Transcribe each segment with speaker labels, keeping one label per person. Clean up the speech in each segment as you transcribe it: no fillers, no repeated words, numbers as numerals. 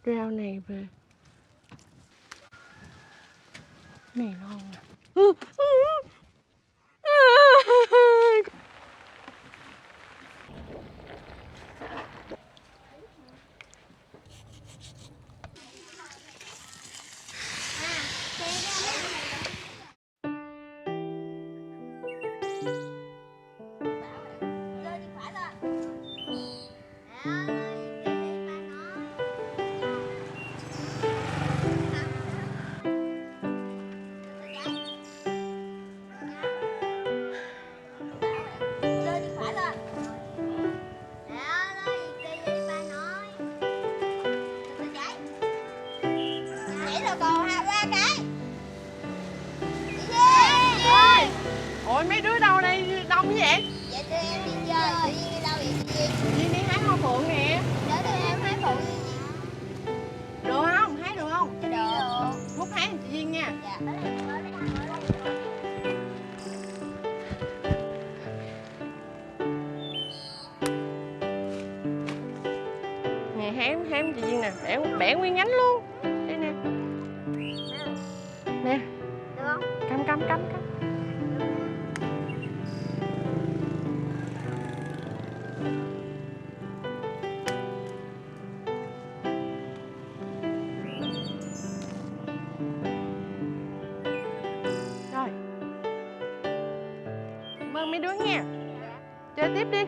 Speaker 1: rau này về. Này ngon nè. Ôi mấy đứa đâu đây đông như vậy?
Speaker 2: Dạ tụi em đi chơi, tự nhiên đi đâu vậy chị?
Speaker 1: Duyên đi hái hoa phượng nè.
Speaker 2: Để tụi em hái phượng nha chị.
Speaker 1: Được không? Hái được không?
Speaker 2: Dạ được.
Speaker 1: Hút hái chị Duyên nha.
Speaker 2: Dạ.
Speaker 1: Nè hái chị Duyên nè, bẻ nguyên nhánh luôn. Đây nè. Nè.
Speaker 2: Được không?
Speaker 1: Cắm. Rồi. Cảm ơn mấy đứa nha. Chơi tiếp đi.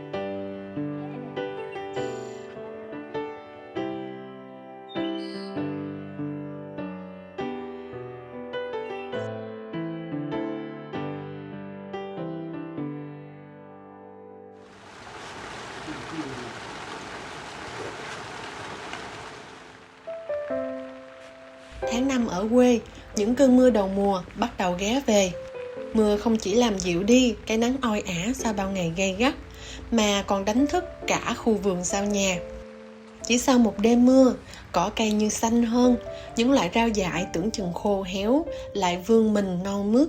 Speaker 3: Tháng 5 ở quê, những cơn mưa đầu mùa bắt đầu ghé về. Mưa không chỉ làm dịu đi cái nắng oi ả sau bao ngày gay gắt, mà còn đánh thức cả khu vườn sau nhà. Chỉ sau một đêm mưa, cỏ cây như xanh hơn, những loại rau dại tưởng chừng khô héo lại vươn mình non mướt.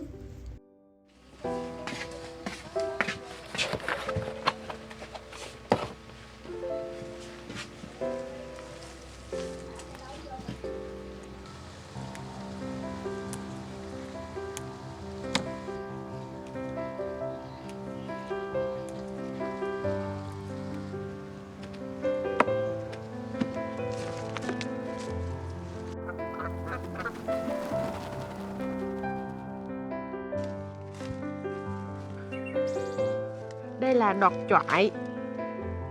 Speaker 1: Đây là đọt choại.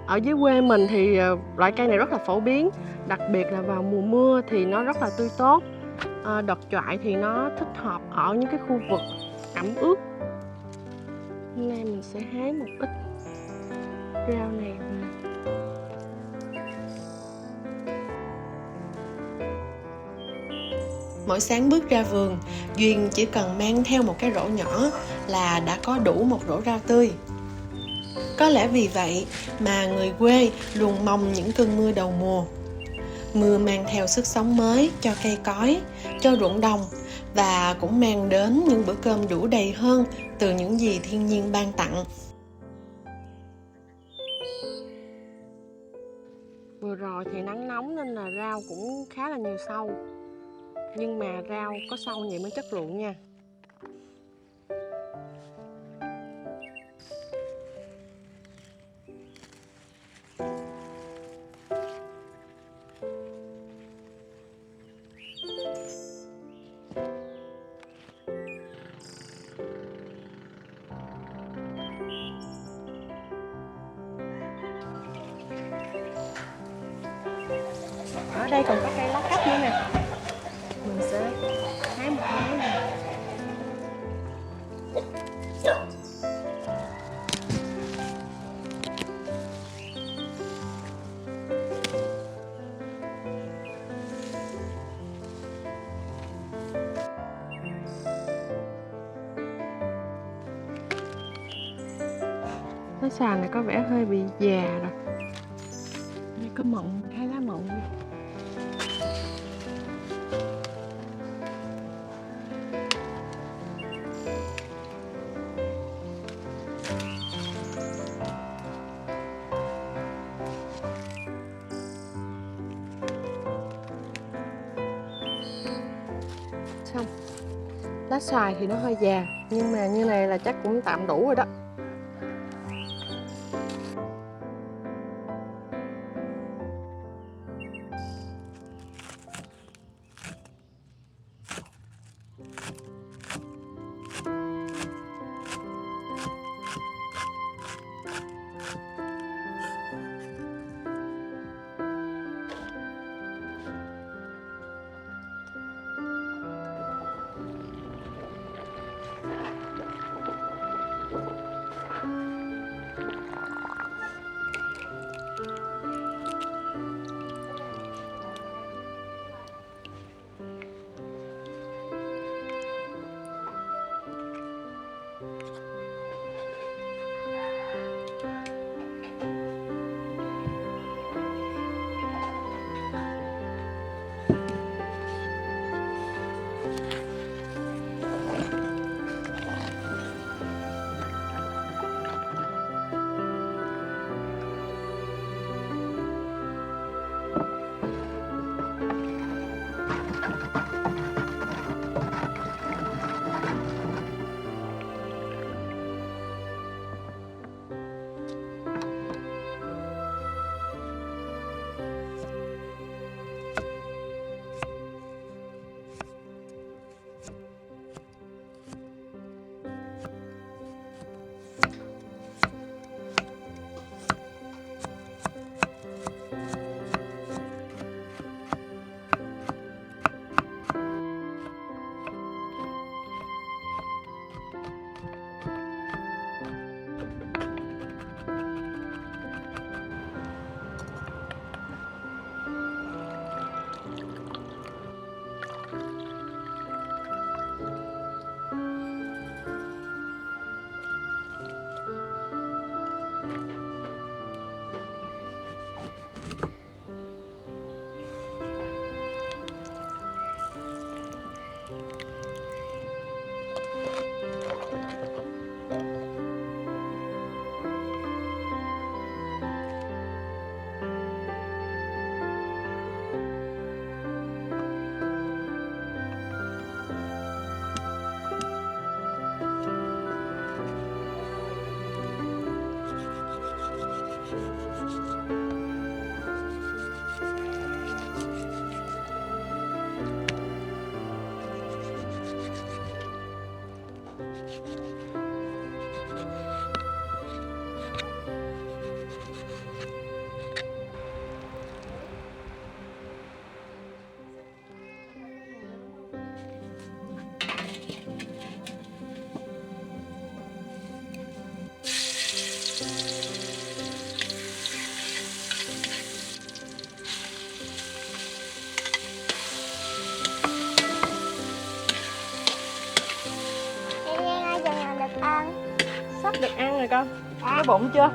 Speaker 1: Ở dưới quê mình thì loại cây này rất là phổ biến. Đặc biệt là vào mùa mưa thì nó rất là tươi tốt. Đọt choại thì nó thích hợp ở những cái khu vực ẩm ướt. Hôm nay mình sẽ hái một ít rau này về.
Speaker 3: Mỗi sáng bước ra vườn, Duyên chỉ cần mang theo một cái rổ nhỏ là đã có đủ một rổ rau tươi. Có lẽ vì vậy mà người quê luôn mong những cơn mưa đầu mùa. Mưa mang theo sức sống mới cho cây cối, cho ruộng đồng và cũng mang đến những bữa cơm đủ đầy hơn từ những gì thiên nhiên ban tặng.
Speaker 1: Vừa rồi thì nắng nóng nên là rau cũng khá là nhiều sâu. Nhưng mà rau có sâu vậy mới chất lượng nha. Ở đây còn có cây lá cách nữa nè. Mình sẽ hái một hái nè. Cái sàn này có vẻ hơi bị già rồi. Đây có mọng, hai lá mọng. Lá xoài thì nó hơi già, nhưng mà như này là chắc cũng tạm đủ rồi đó. Sắp được ăn rồi con. Đói bụng chưa?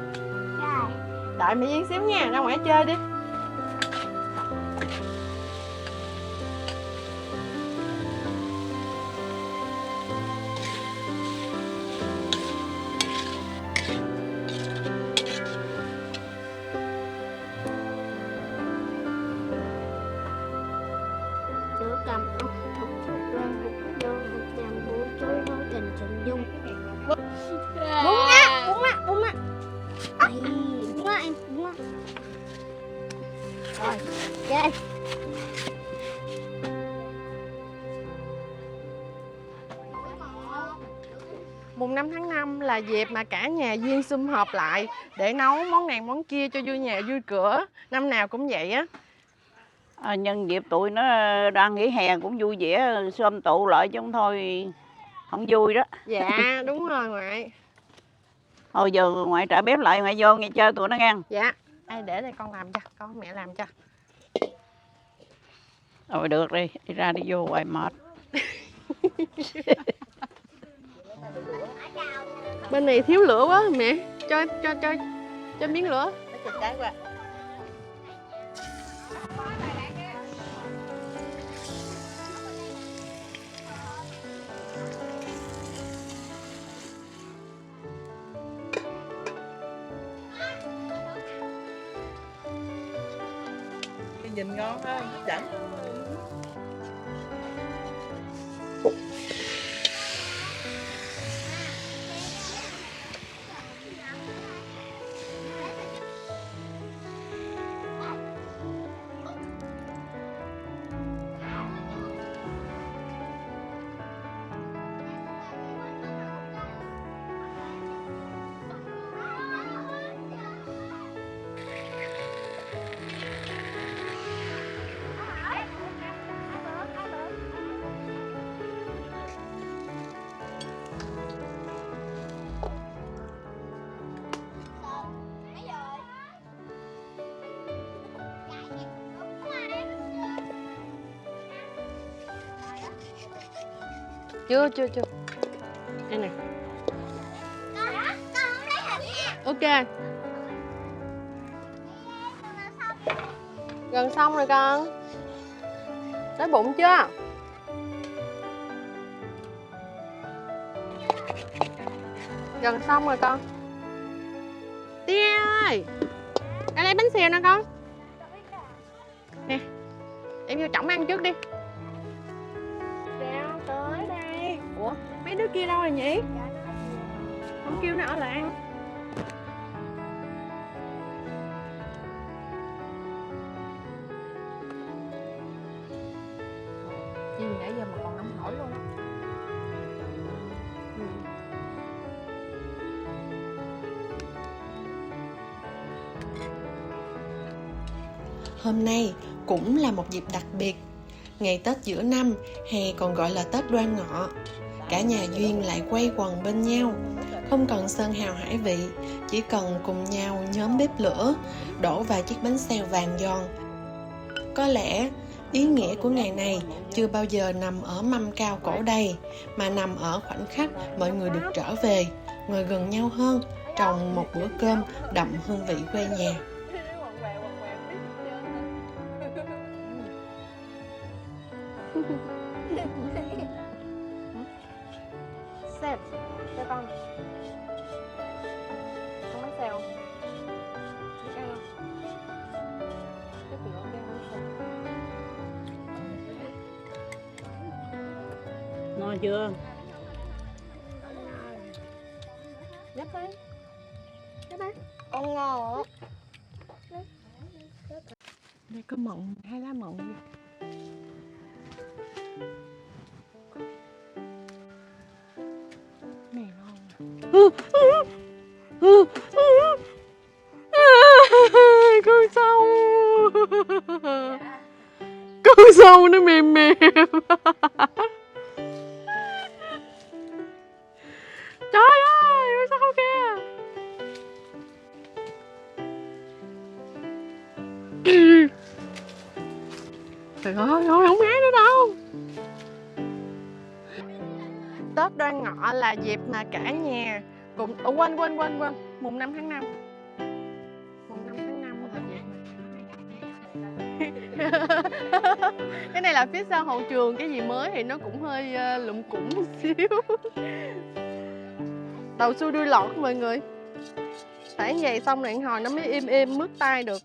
Speaker 2: Rồi.
Speaker 1: Đợi mẹ Duyên xíu nha, ra ngoài chơi đi.
Speaker 2: Đứa cầm ốc thục thục loan hục đô hục nhằm bố trôi hô tình trần dung. Búng á, búng á, búng á. Búng á em, búng á. Rồi, ok.
Speaker 1: Mùng 5 tháng 5 là dịp mà cả nhà Duyên sum họp lại để nấu món này món kia cho vui nhà vui cửa. Năm nào cũng vậy á.
Speaker 4: Nhân dịp tụi nó đang nghỉ hè cũng vui vẻ sum tụ lại chứ không thôi không vui đó.
Speaker 1: Dạ đúng rồi ngoại.
Speaker 4: Thôi giờ ngoại trả bếp lại, ngoại vô nghe chơi tụi nó nghe.
Speaker 1: Dạ. Ai để đây con làm cho, con mẹ làm cho.
Speaker 4: Rồi được đi, đi ra đi vô hoài mệt.
Speaker 1: Bên này thiếu lửa quá mẹ, cho miếng lửa.
Speaker 5: Nhìn ngon ha, hấp dẫn.
Speaker 1: Chưa. Đây nè.
Speaker 2: Con lấy hình nha.
Speaker 1: Ok. Gần xong rồi con. Đói bụng chưa? Gần xong rồi con. Tia ơi, ra lấy bánh xèo nè con. Nè, em vô trọng ăn trước đi. Sao tới đây? Ủa, mấy đứa kia đâu rồi nhỉ? Không kêu nó ở lại ăn. Gì nãy giờ mà còn nóng hổi luôn á.
Speaker 3: Hôm nay cũng là một dịp đặc biệt. Ngày Tết giữa năm hay còn gọi là Tết Đoan Ngọ. Cả nhà Duyên lại quay quần bên nhau. Không cần sơn hào hải vị, chỉ cần cùng nhau nhóm bếp lửa, đổ vài chiếc bánh xèo vàng giòn. Có lẽ ý nghĩa của ngày này chưa bao giờ nằm ở mâm cao cổ đầy, mà nằm ở khoảnh khắc mọi người được trở về, ngồi gần nhau hơn trong một bữa cơm đậm hương vị quê nhà.
Speaker 1: Xem cho con. Con bánh xèo. Thích ăn không? Thích nữa cái bánh xèo.
Speaker 4: No chưa?
Speaker 1: Nhấp đi. Nhấp đi.
Speaker 2: Con ngon.
Speaker 1: Đây có mận, 2 lá mận. Này ngon. Con sâu. Con sâu nó mềm mềm. Trời ơi, con sâu kìa. Trời ơi, thôi không hái nữa đâu. Tết Đoan Ngọ là dịp mà cả nhà cùng... quên mùng 5 tháng 5. Mùng 5 tháng 5 là dịp mà... Cái này là phía sau hậu trường, cái gì mới thì nó cũng hơi lụm củng một xíu. Đầu xuôi đuôi lọt mọi người. Phải vậy xong này hồi nó mới êm mướt tay được.